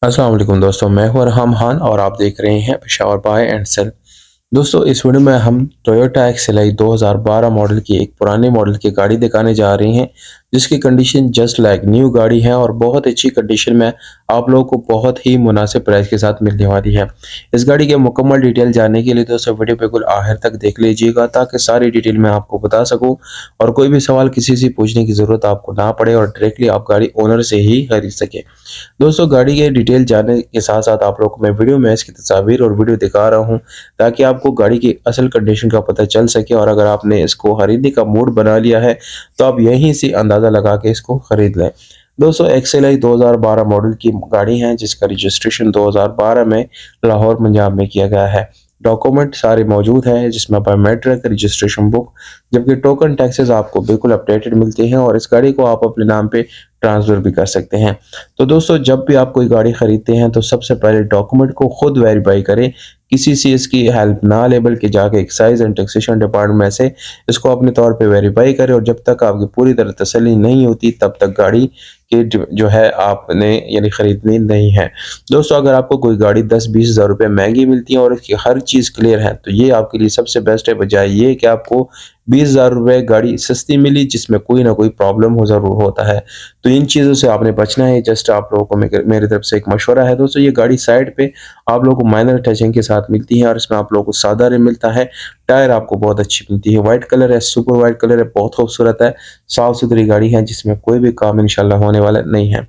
अस्सलाम वालेकुम दोस्तों, मैं हूं अरहम खान और आप देख रहे हैं पेशावर बाय एंड सेल। दोस्तों, इस वीडियो में हम टोयोटा एक्सएलआई 2012 मॉडल की एक पुराने मॉडल की गाड़ी दिखाने जा रहे हैं, जिसकी कंडीशन जस्ट लाइक न्यू गाड़ी है और बहुत अच्छी कंडीशन में आप लोगों को बहुत ही मुनासिब प्राइस के साथ मिलने वाली है। इस गाड़ी के मुकम्मल डिटेल जानने के लिए दोस्तों वीडियो बिल्कुल आखिर तक देख लीजिएगा, ताकि सारी डिटेल मैं आपको बता सकूं और कोई भी सवाल किसी से पूछने की ज़रूरत आपको ना पड़े और डायरेक्टली आप गाड़ी ओनर से ही खरीद सके। दोस्तों, गाड़ी के डिटेल जानने के साथ-साथ आप लोगों को मैं वीडियो में इसकी तस्वीर और वीडियो दिखा रहा हूं, ताकि आपको गाड़ी की असल कंडीशन का पता चल सके और अगर आपने इसको खरीदने का मूड बना लिया है, तो आप यहीं से अंदाज़ा लगा के इसको खरीद लें। दोस्तों, एक्सएलआई 2012 मॉडल की गाड़ी है, जिसका रजिस्ट्रेशन 2012 में लाहौर पंजाब में किया गया है। डॉक्यूमेंट सारे मौजूद हैं, जिसमें बायोमेट्रिक रजिस्ट्रेशन बुक, जबकि टोकन टैक्सेस आपको बिल्कुल अपडेटेड मिलते हैं और इस गाड़ी को आप अपने नाम पे ट्रांसफ़र भी कर सकते हैं। तो दोस्तों, जब भी आप कोई गाड़ी खरीदते हैं तो सबसे पहले डॉक्यूमेंट को खुद वेरीफाई करें, किसी से इसकी हेल्प ना लें, बल्कि जाके एक्साइज एंड टैक्सेशन डिपार्टमेंट से इसको अपने तौर पे वेरीफाई करें और जब तक आपकी पूरी तरह तसल्ली नहीं होती तब तक गाड़ी की जो है आपने यानी खरीदनी नहीं है। दोस्तों, अगर आपको कोई गाड़ी 10-20 हज़ार रुपये महंगी मिलती है और इसकी हर चीज़ क्लियर है, तो ये आपके लिए सबसे बेस्ट है, बजाय ये कि आपको 20,000 रुपये गाड़ी सस्ती मिली जिसमें कोई ना कोई प्रॉब्लम हो ज़रूर होता है। तो इन चीज़ों से आपने बचना है। जस्ट आप लोगों को मेरी तरफ से एक मशवरा है दोस्तों, ये गाड़ी साइड पे आप लोगों को माइनर टचिंग के साथ मिलती है और इसमें आप लोगों को सादा रिम मिलता है। टायर आपको बहुत अच्छी मिलती है, व्हाइट कलर है, सुपर व्हाइट कलर है, बहुत खूबसूरत है। साफ सुथरी गाड़ी है जिसमें कोई भी काम इंशाल्लाह होने वाला नहीं है।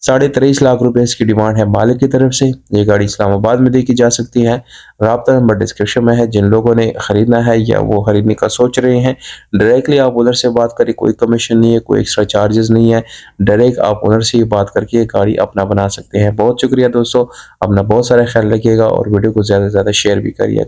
23.5 लाख रुपए इसकी डिमांड है मालिक की तरफ से। ये गाड़ी इस्लामाबाद में देखी जा सकती है। राब्ता नंबर डिस्क्रिप्शन में है। जिन लोगों ने खरीदना है या वो खरीदने का सोच रहे हैं, डायरेक्टली आप ओनर से बात करें, कोई कमीशन नहीं है, कोई एक्स्ट्रा चार्जेस नहीं है। डायरेक्ट आप ओनर से ही बात करके गाड़ी अपना बना सकते हैं। बहुत शुक्रिया दोस्तों, अपना बहुत सारा ख्याल रखिएगा और वीडियो को ज़्यादा से ज़्यादा शेयर भी करिएगा।